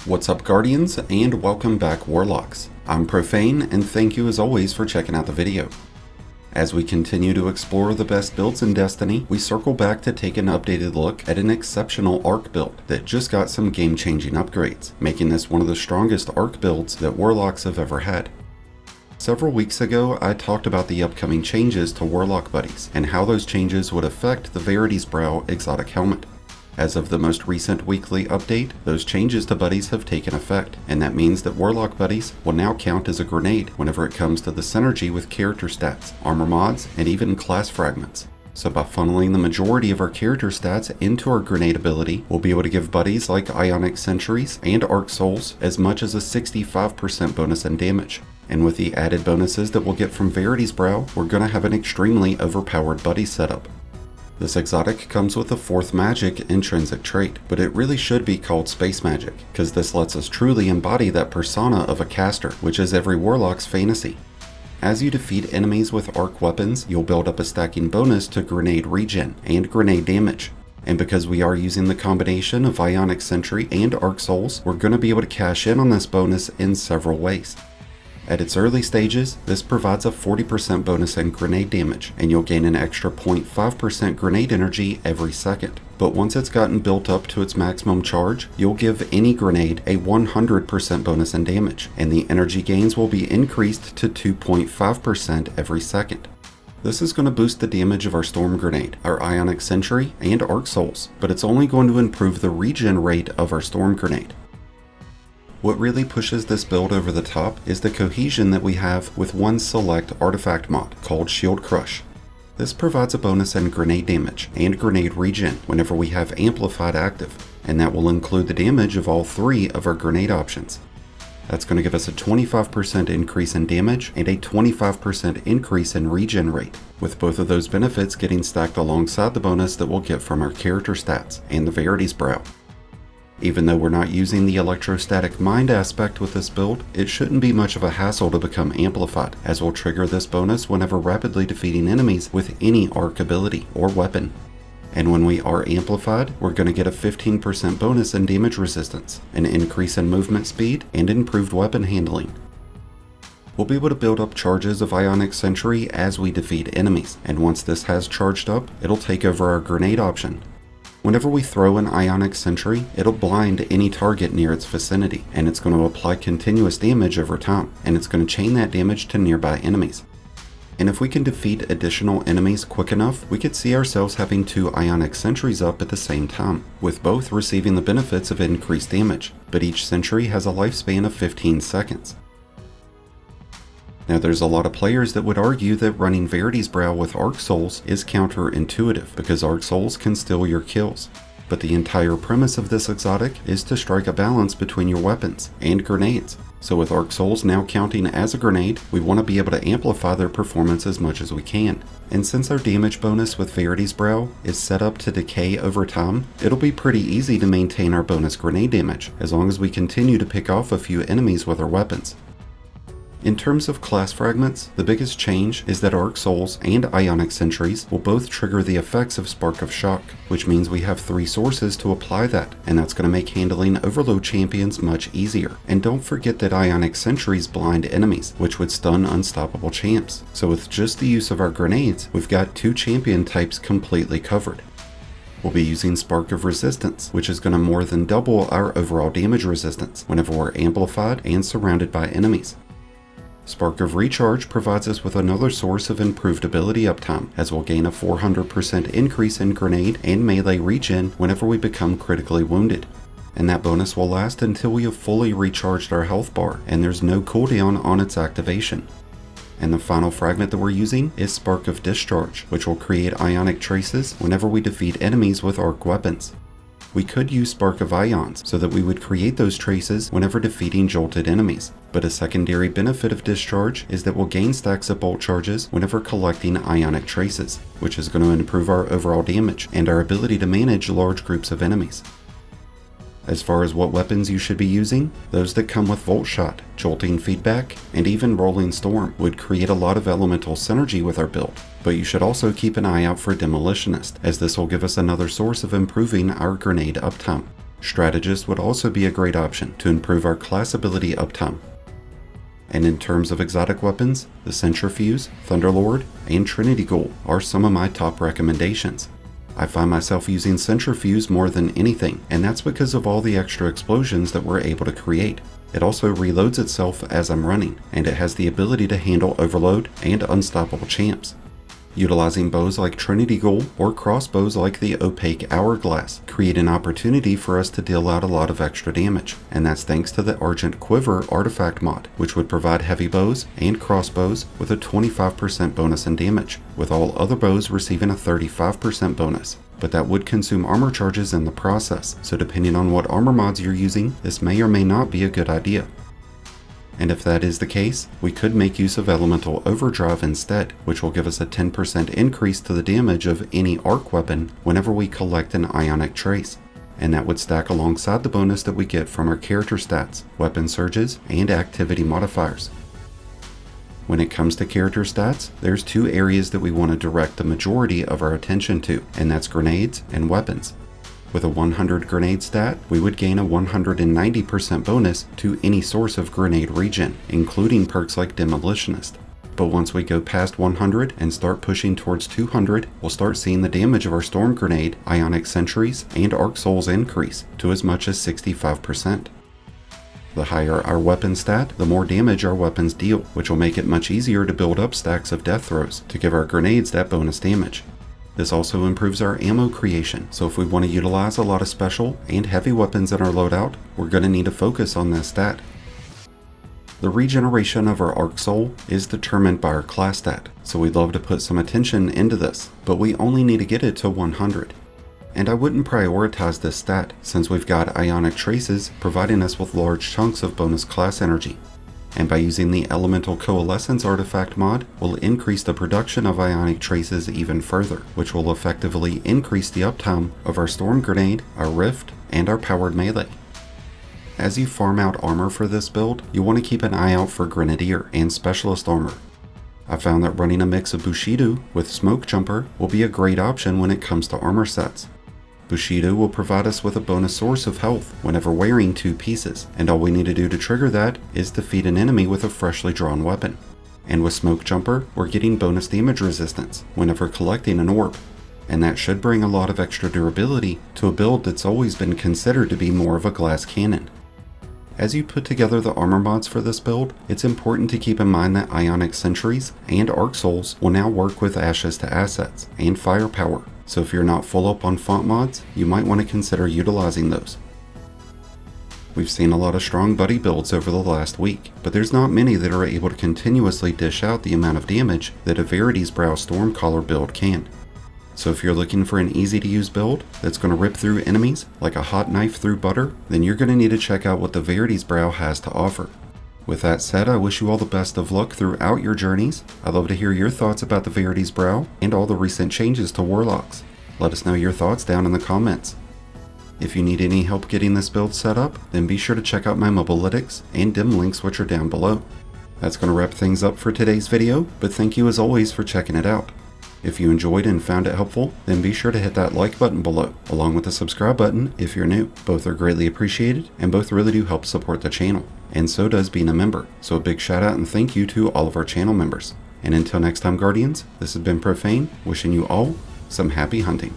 What's up, Guardians, and welcome back, Warlocks. I'm Profane, and thank you as always for checking out the video. As we continue to explore the best builds in Destiny, we circle back to take an updated look at an exceptional Arc build that just got some game-changing upgrades, making this one of the strongest Arc builds that Warlocks have ever had. Several weeks ago, I talked about the upcoming changes to Warlock Buddies, and how those changes would affect the VERITYS Brow exotic helmet. As of the most recent weekly update, those changes to buddies have taken effect, and that means that Warlock Buddies will now count as a grenade whenever it comes to the synergy with character stats, armor mods, and even class fragments. So by funneling the majority of our character stats into our grenade ability, we'll be able to give buddies like Ionic Sentries and Arc Souls as much as a 65% bonus in damage. And with the added bonuses that we'll get from VERITYS Brow, we're gonna have an extremely overpowered buddy setup. This exotic comes with a 4th magic intrinsic trait, but it really should be called space magic, because this lets us truly embody that persona of a caster, which is every warlock's fantasy. As you defeat enemies with arc weapons, you'll build up a stacking bonus to grenade regen and grenade damage. And because we are using the combination of Ionic Sentry and Arc Souls, we're going to be able to cash in on this bonus in several ways. At its early stages, this provides a 40% bonus in grenade damage, and you'll gain an extra 0.5% grenade energy every second. But once it's gotten built up to its maximum charge, you'll give any grenade a 100% bonus in damage, and the energy gains will be increased to 2.5% every second. This is going to boost the damage of our Storm Grenade, our Ionic Sentry, and Arc Souls, but it's only going to improve the regen rate of our Storm Grenade. What really pushes this build over the top is the cohesion that we have with one select artifact mod called Shieldcrush. This provides a bonus in grenade damage and grenade regen whenever we have Amplified active, and that will include the damage of all 3 of our grenade options. That's going to give us a 25% increase in damage and a 25% increase in regen rate, with both of those benefits getting stacked alongside the bonus that we'll get from our character stats and the VERITYS Brow. Even though we're not using the electrostatic mind aspect with this build, it shouldn't be much of a hassle to become amplified, as we'll trigger this bonus whenever rapidly defeating enemies with any arc ability or weapon. And when we are amplified, we're going to get a 15% bonus in damage resistance, an increase in movement speed, and improved weapon handling. We'll be able to build up charges of Ionic Sentry as we defeat enemies, and once this has charged up, it'll take over our grenade option. Whenever we throw an Ionic Sentry, it'll blind any target near its vicinity, and it's going to apply continuous damage over time, and it's going to chain that damage to nearby enemies. And if we can defeat additional enemies quick enough, we could see ourselves having 2 Ionic Sentries up at the same time, with both receiving the benefits of increased damage, but each sentry has a lifespan of 15 seconds. Now, there's a lot of players that would argue that running VERITYS Brow with Arc Souls is counterintuitive, because Arc Souls can steal your kills. But the entire premise of this exotic is to strike a balance between your weapons and grenades. So with Arc Souls now counting as a grenade, we want to be able to amplify their performance as much as we can. And since our damage bonus with VERITYS Brow is set up to decay over time, it'll be pretty easy to maintain our bonus grenade damage, as long as we continue to pick off a few enemies with our weapons. In terms of class fragments, the biggest change is that Arc Souls and Ionic Sentries will both trigger the effects of Spark of Shock, which means we have 3 sources to apply that, and that's going to make handling overload champions much easier. And don't forget that Ionic Sentries blind enemies, which would stun unstoppable champs. So with just the use of our grenades, we've got 2 champion types completely covered. We'll be using Spark of Resistance, which is going to more than double our overall damage resistance whenever we're amplified and surrounded by enemies. Spark of Recharge provides us with another source of improved ability uptime, as we'll gain a 400% increase in grenade and melee regen whenever we become critically wounded. And that bonus will last until we have fully recharged our health bar, and there's no cooldown on its activation. And the final fragment that we're using is Spark of Discharge, which will create ionic traces whenever we defeat enemies with arc weapons. We could use Spark of Ions so that we would create those traces whenever defeating jolted enemies, but a secondary benefit of Discharge is that we'll gain stacks of bolt charges whenever collecting ionic traces, which is going to improve our overall damage and our ability to manage large groups of enemies. As far as what weapons you should be using, those that come with Volt Shot, Jolting Feedback, and even Rolling Storm would create a lot of elemental synergy with our build. But you should also keep an eye out for Demolitionist, as this will give us another source of improving our grenade uptime. Strategist would also be a great option to improve our class ability uptime. And in terms of exotic weapons, the Centrifuge, Thunderlord, and Trinity Ghoul are some of my top recommendations. I find myself using Centrifuge more than anything, and that's because of all the extra explosions that we're able to create. It also reloads itself as I'm running, and it has the ability to handle overload and unstoppable champs. Utilizing bows like Trinity Ghoul or crossbows like the Opaque Hourglass create an opportunity for us to deal out a lot of extra damage, and that's thanks to the Argent Quiver artifact mod, which would provide heavy bows and crossbows with a 25% bonus in damage, with all other bows receiving a 35% bonus. But that would consume armor charges in the process, so depending on what armor mods you're using, this may or may not be a good idea. And if that is the case, we could make use of Elemental Overdrive instead, which will give us a 10% increase to the damage of any arc weapon whenever we collect an Ionic Trace. And that would stack alongside the bonus that we get from our character stats, weapon surges, and activity modifiers. When it comes to character stats, there's two areas that we want to direct the majority of our attention to, and that's grenades and weapons. With a 100 grenade stat, we would gain a 190% bonus to any source of grenade regen, including perks like Demolitionist. But once we go past 100 and start pushing towards 200, we'll start seeing the damage of our Storm Grenade, Ionic Sentries, and Arc Souls increase to as much as 65%. The higher our weapon stat, the more damage our weapons deal, which will make it much easier to build up stacks of death throws to give our grenades that bonus damage. This also improves our ammo creation, so if we want to utilize a lot of special and heavy weapons in our loadout, we're going to need to focus on this stat. The regeneration of our Arc Soul is determined by our class stat, so we'd love to put some attention into this, but we only need to get it to 100. And I wouldn't prioritize this stat, since we've got Ionic Traces providing us with large chunks of bonus class energy. And by using the Elemental Coalescence artifact mod, we'll increase the production of Ionic Traces even further, which will effectively increase the uptime of our Storm Grenade, our Rift, and our Powered Melee. As you farm out armor for this build, you want to keep an eye out for Grenadier and Specialist armor. I found that running a mix of Bushido with Smoke Jumper will be a great option when it comes to armor sets. Bushido will provide us with a bonus source of health whenever wearing 2 pieces, and all we need to do to trigger that is defeat an enemy with a freshly drawn weapon. And with Smoke Jumper, we're getting bonus damage resistance whenever collecting an orb, and that should bring a lot of extra durability to a build that's always been considered to be more of a glass cannon. As you put together the armor mods for this build, it's important to keep in mind that Ionic Sentries and Arc Souls will now work with Ashes to Assets and Firepower, so if you're not full up on font mods, you might want to consider utilizing those. We've seen a lot of strong buddy builds over the last week, but there's not many that are able to continuously dish out the amount of damage that a VERITYS Brow Stormcaller build can. So if you're looking for an easy to use build that's going to rip through enemies like a hot knife through butter, then you're going to need to check out what the VERITYS Brow has to offer. With that said, I wish you all the best of luck throughout your journeys. I'd love to hear your thoughts about the VERITYS Brow and all the recent changes to Warlocks. Let us know your thoughts down in the comments. If you need any help getting this build set up, then be sure to check out my Mobalytics and dim links which are down below. That's going to wrap things up for today's video, but thank you as always for checking it out. If you enjoyed and found it helpful, then be sure to hit that like button below, along with the subscribe button if you're new. Both are greatly appreciated, and both really do help support the channel. And so does being a member. So a big shout out and thank you to all of our channel members. And until next time, Guardians, this has been Profane, wishing you all some happy hunting.